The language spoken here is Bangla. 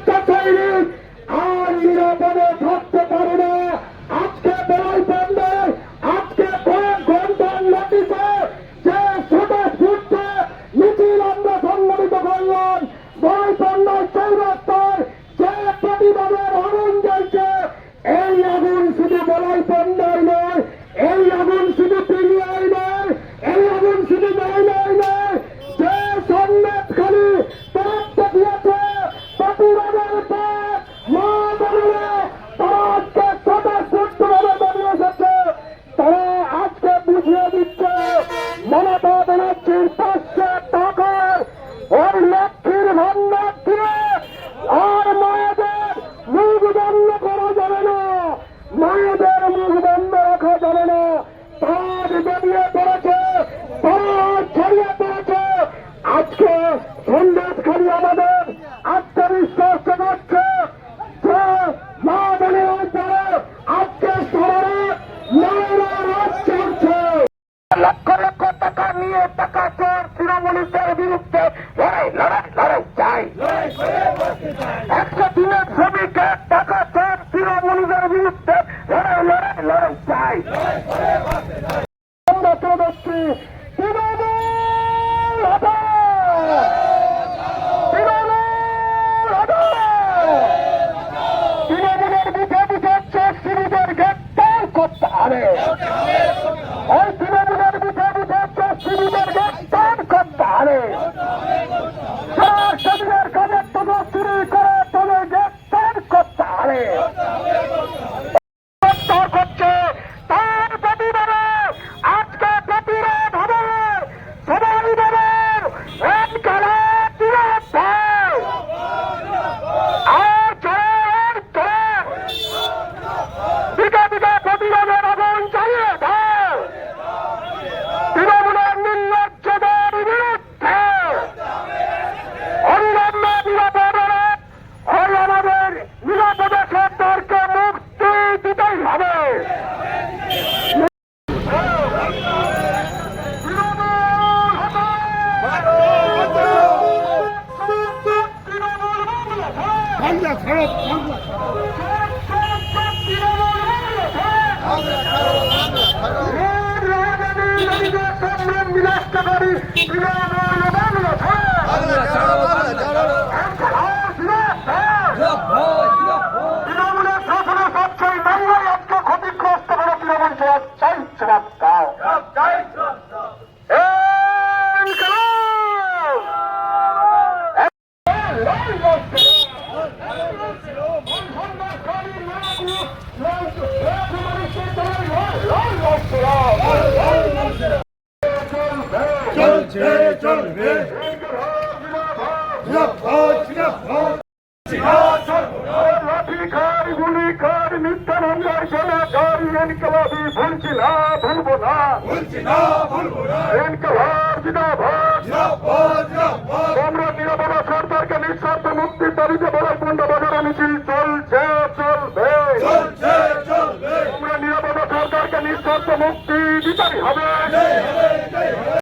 একটা সৈনিক আর নিরাপদে থাকতে পারে না। আজকে বেলায় পান্ডে আজকে কয়েক ঘন্টার নোটিশে যে ছোটে ফুটতে মিছিল আমরা সংগঠিত করলাম বেলায় পান্ডার চৌরাস্তায় যে প্রতিবাদের আগুন জ্বলছে, এই আগুন শুধু বেলায় পান্ডায় নয়, এই আগুন শুধু পিলিয়ায় নয়, এই আগুন শুধু বেলায় নয়, যে সন্ন্যাসখালী প্রাপ্ত দিয়েছে প্রতিবাদের পর মা বোনেরা তারা আজকে স্বতঃস্ফূর্তভাবে বেরিয়ে এসেছে। তারা আজকে বুঝিয়ে দিচ্ছে মমতা ব্যানার্জির 500 টাকার ওই লক্ষ্মীর ভান্ডার দিয়ে আর মায়েদের মুখ বন্ধ করা যাবে না, মায়েদের মুখ বন্ধ রাখা যাবে না। তার বেরিয়ে পড়েছে, তারা ছড়িয়ে পড়েছে। আজকে সন্ন্যাসখালী আমাদের আত্মবিশ্বাস জানাচ্ছে যে মা বোনেরা পরে আজকে শহরে মায়েরা রাত চলছে। লক্ষ লক্ষ টাকা নিয়ে টাকা চোর তৃণমূলীদের বিরুদ্ধে লড়াই লড়াই লড়াই চাই। 100 দিনের শ্রমিকের টাকা চোর তৃণমূলীদের বিরুদ্ধে লড়াই লড়াই লড়াই চাই। আমরা তো দেখছি তৃণমূল হটাও, তৃণমূল হটাও। তৃণমূলের বুঝে বুঝাচ্ছে সিঁড়িদের গ্রেপ্তার করতে হবে। ওই তৃণমূলের বুঝে বুঝাচ্ছে সিঁড়িদের গ্রেপ্তার করতে হবে। যারা শরীরের কাজের থেকে চুরি করে তাদের গ্রেপ্তার করতে হবে। গ্রেপ্তার করছে তার প্রতিবাদে আজকে প্রতিরোধ হবে। সবাই বলেন ইনকিলাব জিন্দাবাদ। আর জোর জোর দিকে দিকে প্রতিরোধের আগুন চালিয়ে দাও। তৃণমূলের নির্লজ্জদের বিরুদ্ধে অবিলম্ব নিরাপদে ওই আমাদের নিরাপদে সরকারকে মুক্তি দিতেই হবে। তৃণমূলের শাসনে সবচেয়ে বাংলায় আজকে ক্ষতিগ্রস্ত করে তৃণমূল চাই চমৎকার। চলছে চলবে লাঠিকার গুলিকার মিথ্যা মামলার জনকারী ইনকিলাবি ভুলছি না ভুলবো না, ইনকিলাব জিন্দাবাদ। আমরা নিরাপদ সরকারকে নিঃস্বার্থ মুক্তির দাবিতে বলার